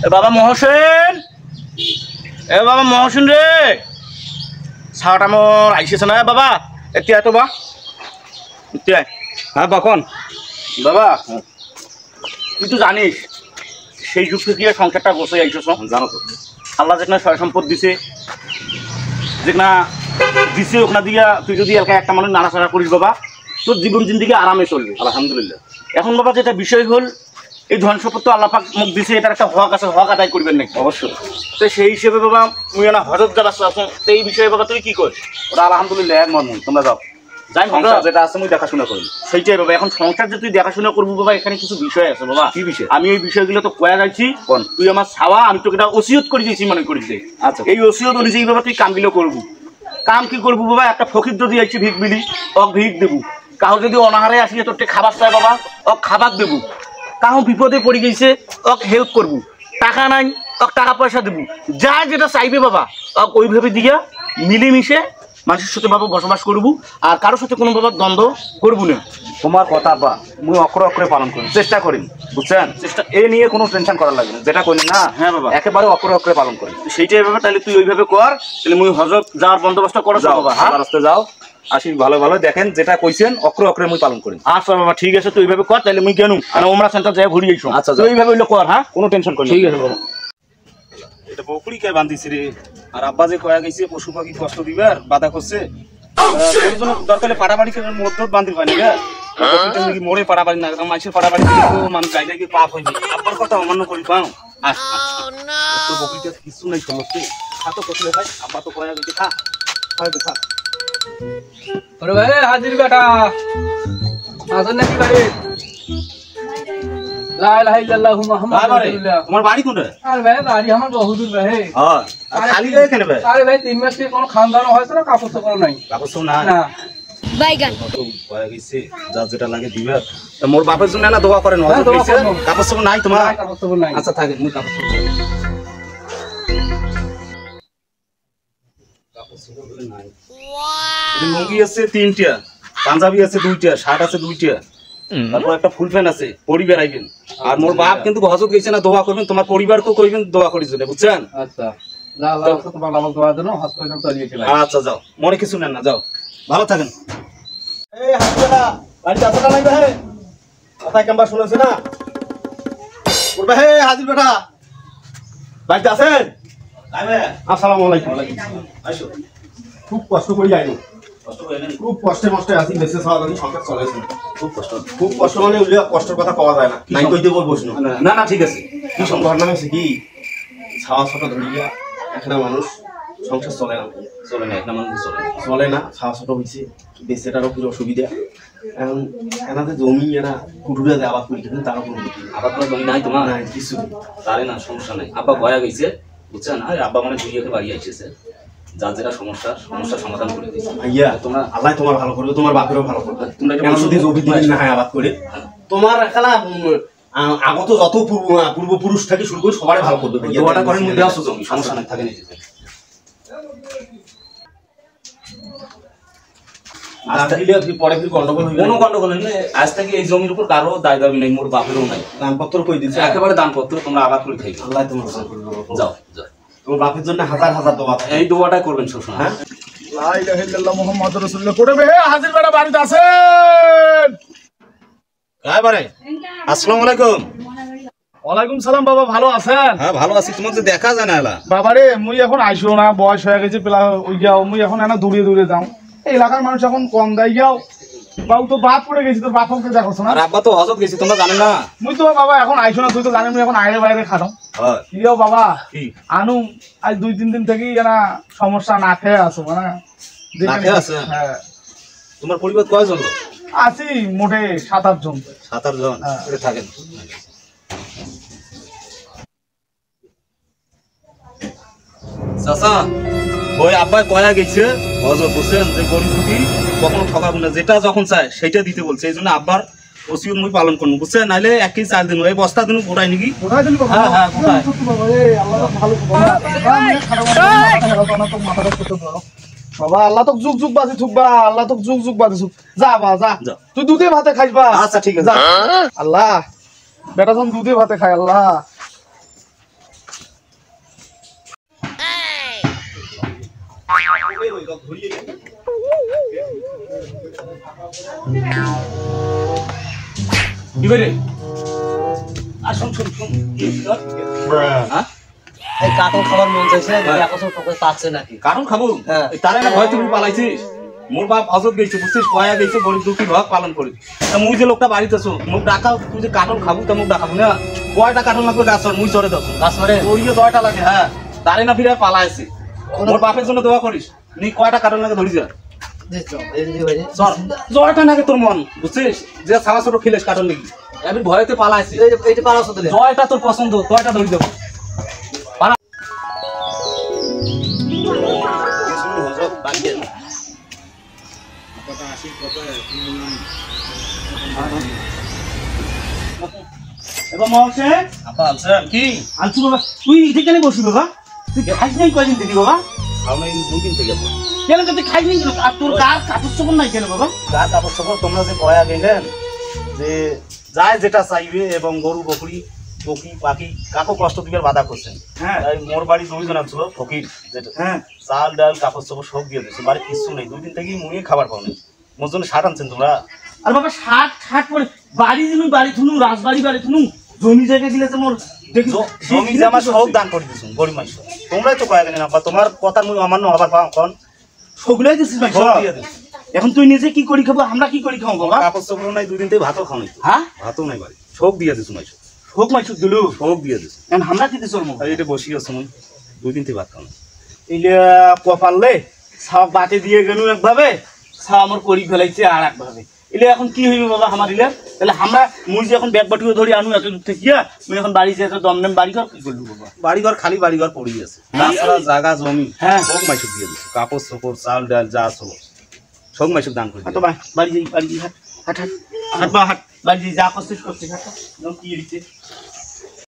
বাবা মহসেন, এ বাবা মহসেন রে, ছাওয়াটা আমার আইসেছে না বাবা? এতিয়া তো বা এতিয়া হ্যাঁ বাকন বাবা, তুই তো জানিস সেই যুগ থেকে সংসারটা বসে আইসছ। জানো তো আল্লাহ যেখানে সয় সম্পদ দিছে, যেখানে দিছে ওখানে দিয়া তুই যদি এলাকায় একটা মানুষ নাড়াচাড়া করিস বাবা, তোর জীবন জিন্দিগি আরামে চলবে আলহামদুলিল্লাহ। এখন বাবা যেটা বিষয় হল, এই ধন সম্পদ তো আল্লাহ পাক মুখ দিছে, এটার একটা হক আছে, হক আদায় করবেন নাকি? অবশ্যই। তো সেই হিসেবে বাবা মুই না হজরত যারা আছো, তো এই বিষয়ে বাবা তুই কি করিস? ওটা আলহামদুলিল্লাহ এক মর্মন, তোমরা যাও, যাই সংসার যেটা আছে আমি দেখাশোনা করি। সেইটাই বাবা। এখন সংসার যে তুই দেখাশোনা করবো বাবা, এখানে কিছু বিষয় আছে বাবা। কি বিষয়? আমি এই বিষয়গুলো তো কয়া যাচ্ছি, তুই আমার ছাওয়া, আমি তোকে এটা ওসিয়ত করে দিয়েছি মনে করিস দে। আচ্ছা, এই ওসিয়ত অনুযায়ী বাবা তুই কামগুলো করবো। কাম কি করবো বাবা? একটা ফকির যদি আইছি ভিক বিলি, ওক ভিক দেবো। কাহো যদি অনাহারে আসিয়ে তোর খাবার চায় বাবা, ওক খাবার দেবো। কাহো বিপদে পড়ে গেছে, ওক হেল্প করবো। টাকা নাই, ওক টাকা পয়সা দেবো। যা যেটা চাইবে বাবা, ওক ওইভাবে দিয়া মিলেমিশে মানুষের সাথে বাবা বসবাস করবো, আর কারোর সাথে কোনো বাবা দ্বন্দ্ব করবো না। তোমার কথা বা মুই অক্ষরে অক্ষরে পালন করি, চেষ্টা করি, বুঝছেন? চেষ্টা এ নিয়ে কোনো টেনশন করার লাগে না, যেটা করি না। হ্যাঁ বাবা, একেবারে অক্ষরে অক্ষরে পালন করি। সেইটাই বাবা। তাহলে তুই ওইভাবে কর, তাহলে মুই হজরত যাওয়ার বন্দোবস্ত করো বাবা। হ্যাঁ, রাস্তায় যাও, আসি ভালো ভালো দেখেন, যেটা কইছেন অক্ষরে অক্ষরে মুই পালন করি। আচ্ছা বাবা ঠিক আছে, তুই ওইভাবে কর, তাহলে মুই কেন ওমরা সেন্টার যাই ঘুরিয়ে আইসো। আচ্ছা, তুই ওইভাবে হইলে কর। হ্যাঁ, কোনো টেনশন করি। ঠিক আছে বাবা। এটা বকুড়ি কে বান্ধিছি রে, আর আব্বা যে কয়া গেছে পশু পাখি কষ্ট দিবে আর বাধা করছে, দরকারে পাড়াবাড়ি মধ্যে বান্ধি পাই না, মোড়ে পাড়াবাড়ি না, মানুষের পাড়াবাড়ি মানুষ গাইলে কি পাপ হইবে। আব্বার কথা অমান্য করি পাও। তো বকুড়িটা কিছু নাই সমস্ত খাতো করলে ভাই, আব্বা তো কয়া গেছে খা খা। अरे भाई हाजिर बेटा हाजिर नहीं करे ला इलाहा इल्लल्लाह मुहम्मद रसूलुल्लाह। তোমার বাড়ি কোনটা? अरे भाई बाड़ी हमर बहुत दूर रहे। हां, खाली रहे केने भाई? अरे भाई 3 मास के कोन खानदान হইছে না, কাপড় চোপড় নাই। কাপড় সব না না বাইগান তো কয়া গেছে যা যেটা লাগে দিবে। তা মোর বাপের জন্য না দোয়া করেন, হযরত কইছে কাপড় সব নাই তোমার? কাপড় চোপড় নাই। আচ্ছা থাকে, মুই কাপড় সব নাই। লুঙ্গি আছে 3টা, পাঞ্জাবি আছে 2টা, শার্ট আছে 2টা, তারপর একটা ফুল প্যান্ট আছে, পরি বেরাইবেন। আর মোর বাপ কিন্তু হযরত গেছে না, দোয়া করবেন, তোমার পরিবারকেও কইবেন দোয়া করিস না, বুঝছেন? আচ্ছা লা আল্লাহ তোমার নামাজ দোয়া দেন, হাত পয়দা চালিয়ে চলে। আচ্ছা যাও, মনে কিছু নেন না, যাও ভালো থাকেন। এই হাসবেলা বাড়িতে আসা নাই ভাই, কথা কেমবা শুনেছ না? বলবে হে হাজির বেটা বাড়িতে আছেন? আসসালামু আলাইকুম। আসো। খুব কষ্ট করি আইলো, কষ্ট করেন? খুব কষ্টে মষ্টে আছি, বেঁচে খাওয়া দাওয়া সংসার চলেছে। খুব কষ্ট মানে কষ্টের কথা পাওয়া যায় না, নাই কইতে বলবো শুনো। না না ঠিক আছে। কি ঘটনা হয়েছে কি, ছাওয়া ছোট ধরিয়া একটা মানুষ সংসার চলে না, চলে না, একটা মানুষ চলে না, ছাওয়া ছোট হয়েছে, বেঁচেটারও খুব অসুবিধা। এখন এনাদের জমি এরা কুটুরে দেয় আবাদ করি, কিন্তু তারও কোনো আবার তোমার জমি নাই তোমার? নাই কিছু। তারে না, সমস্যা নাই, আব্বা গয়া গেছে, বুঝছেন? আর আব্বা মানে দুইয়াকে বাড়ি আইছে, যার যেটা সমস্যার সমাধান করে দিয়েছে। ভাইয়া তোমরা আল্লাহ তোমার ভালো করবে, তোমার বাপেরও ভালো করবে। তোমরা কেন যদি জমি দিন না হয় আবাদ করে, তোমার খেলা আগত যত পূর্বপুরুষ থেকে শুরু করে সবারই ভালো করবে। দোয়াটা করেন, মধ্যে আসো জমি, সমস্যা নাই, থাকে নিতে। পরে ফির গন্ডগোল হইবে, কোনো গন্ডগোল নেই। আজ থেকে এই জমির উপর কারো দায় দাবি নেই, মোর বাপেরও নাই। দানপত্র কই দিচ্ছে, একেবারে দানপত্র, তোমরা আবাদ করে খাইবে। আল্লাহ তোমার ভালো করবে। যাও যাও, তোমার বাপের জন্য হাজার হাজার দোয়া। এই দোয়াটাই করবেন সবসময়। হ্যাঁ, লা ইলাহা ইল্লাল্লাহ মুহাম্মাদুর রাসূলুল্লাহ। কোটে বে হাজির বেটা বাড়িতে আছেন? এবারে আসসালামু আলাইকুম। ওয়ালাইকুম সালাম বাবা, ভালো আছেন? হ্যাঁ ভালো আছি, তোমার তো দেখা যায় না। এলা বাবারে মুই এখন আইসো না, বয়স হয়ে গেছে, পেলা ওই যাও মুই এখন এনা দূরে দূরে যাও। এই এলাকার মানুষ এখন কম দেয় যাও, বাবু তো বাদ পড়ে গেছি, তোর বাপকে দেখো না। আর আব্বা তো হযরত গেছে, তোমরা জানেন না? মুই তো বাবা এখন আইসো না, তুই তো জানি মুই এখন আইরে বাইরে খাটো। হ্যাঁ কি যাও বাবা, কি আনু আজ 2-3 দিন থেকেই এনা সমস্যা, না খেয়ে আসো মানে। না খেয়ে আছে? হ্যাঁ। তোমার পরিবার কয়জন লোক? আছি মোটে 7-8 জন। 7-8 জন করে থাকেন। চাচা ওই আব্বাই কয়া গেছে হযরত হোসেন যে গরিব দুঃখী কখনো ঠকাবো না, যেটা যখন চায় সেটা দিতে বলছে। এই জন্য আব্বার ওসিয়ত মুই পালন করবো, বুঝছেন? নাইলে 1 কেজি চাল দিন, এই বস্তা দিন গোটাই নাকি? কোথায় দিলি বাবা? হ্যাঁ হ্যাঁ গোটাই। বাবা এই আল্লাহ ভালো বাবা, আল্লাহ তো যুগ যুগ বাজি থুকবা, আল্লাহ তো যুগ যুগ বাজি থুক। যা বা যা, তুই দুধে ভাতে খাইবা। আচ্ছা ঠিক আছে। আল্লাহ বেটা যখন দুধে ভাতে খায়, আল্লাহ ওই ধরিয়ে কি করে আর শুন শুন শুন হ্যাঁ এই কাটল খাবার মন চাইছে এখন তোকে পাচ্ছে নাকি কারণ খাবো তারে না ভয় তুমি পালাইছিস মোর বাপ হজত গেছে বুঝছিস কয়া গেছে গরিব দুঃখী ভাগ পালন করি মুই যে লোকটা বাড়িতে আছো মুখ ডাকা তুই যে কাটল খাবো তা মুখ ডাকাবো না কয়টা কাটল লাগবে গাছ মুই চড়ে দছ কাজ করে ওরিও 10টা লাগে হ্যাঁ তারে না ফিরে পালাইছে মোর বাপের জন্য দোয়া করিস নি কয়টা কাটল লাগে ধরি যা জয়টা নাকি তোর মন বুঝছিস যে সারা ছোট খেলেস কাটল নাকি আমি ভয়তে পালাইছি এইটা পালাছ তো জয়টা তোর পছন্দ কয়টা ধরি দেবো কি আনছু বাবা তুই এখানে বসবি বাবা তুই খাইস নাই কয়দিন থেকে বাবা আমি 2 দিন থেকে কেন তুই খাইস নাই কেন আর তোর কার কাপড় চোপড় নাই কেন বাবা গা কাপড় চোপড় তোমরা যে কয়া গেলেন যে যায় যেটা চাইবে এবং গরু বকরি পকি পাখি কাকো কষ্ট দিবার বাধা করছেন হ্যাঁ তাই মোর বাড়ি 2 জন ছিল ফকির যেটা হ্যাঁ চাল ডাল কাপড় চোপড় সব দিয়ে দিয়েছে বাড়ি কিছু নেই 2 দিন থেকেই মুই খাবার পাও না মোর জন্য শার্ট আনছেন তোমরা আর বাবা শার্ট পরে বাড়ি দিনু বাড়ি থুনু রাজবাড়ি বাড়ি থুনু জমি জায়গা দিলে তো মোর দেখি জমি জামা সব দান করে দিছো গরিব মানুষ তোমরাই তো কয়া গেলেন তোমার কথা মুই অমান্য হবার পাও কোন সবগুলাই দিছিস ভাই সব দিয়ে দিছি এখন তুই নিজে কি করি খাবো আমরা কি করি খাবো বাবা কাপড় চোপড় নাই 2 দিন থেকে ভাতও খাও নাই হ্যাঁ ভাতও নাই বাড়ি সব দিয়ে দিছো মাইছো হোক মাইছুক দিলু সব দিয়ে দিছো এখন আমরা কি দিছ আর এটা বসি আছো মুই 2 দিন থেকে ভাত খাও না এইলে কপাললে সব বাটে দিয়ে গেলু একভাবে সব আমার করি ফেলাইছে আর একভাবে এলে এখন কি হইবে বাবা আমার ইলে তাহলে আমরা মুই যে এখন ব্যাগ বাটিও ধরি আনু এত দূর থেকে মুই এখন বাড়ি যেতে দমদম বাড়ি ঘর কি করলু বাবা বাড়িঘর খালি বাড়িঘর পড়ে আছে তাছাড়া জায়গা জমি হ্যাঁ। সব মাইসুক দিয়ে দিছো কাপড় চোপড় চাল ডাল যা ছিল সব মাইসুক দান করে তো ভাই বাড়ি যাই হাট হাট হাট হাট বা হাট বাড়ি যাই যা করছিস হাট কি দিচ্ছে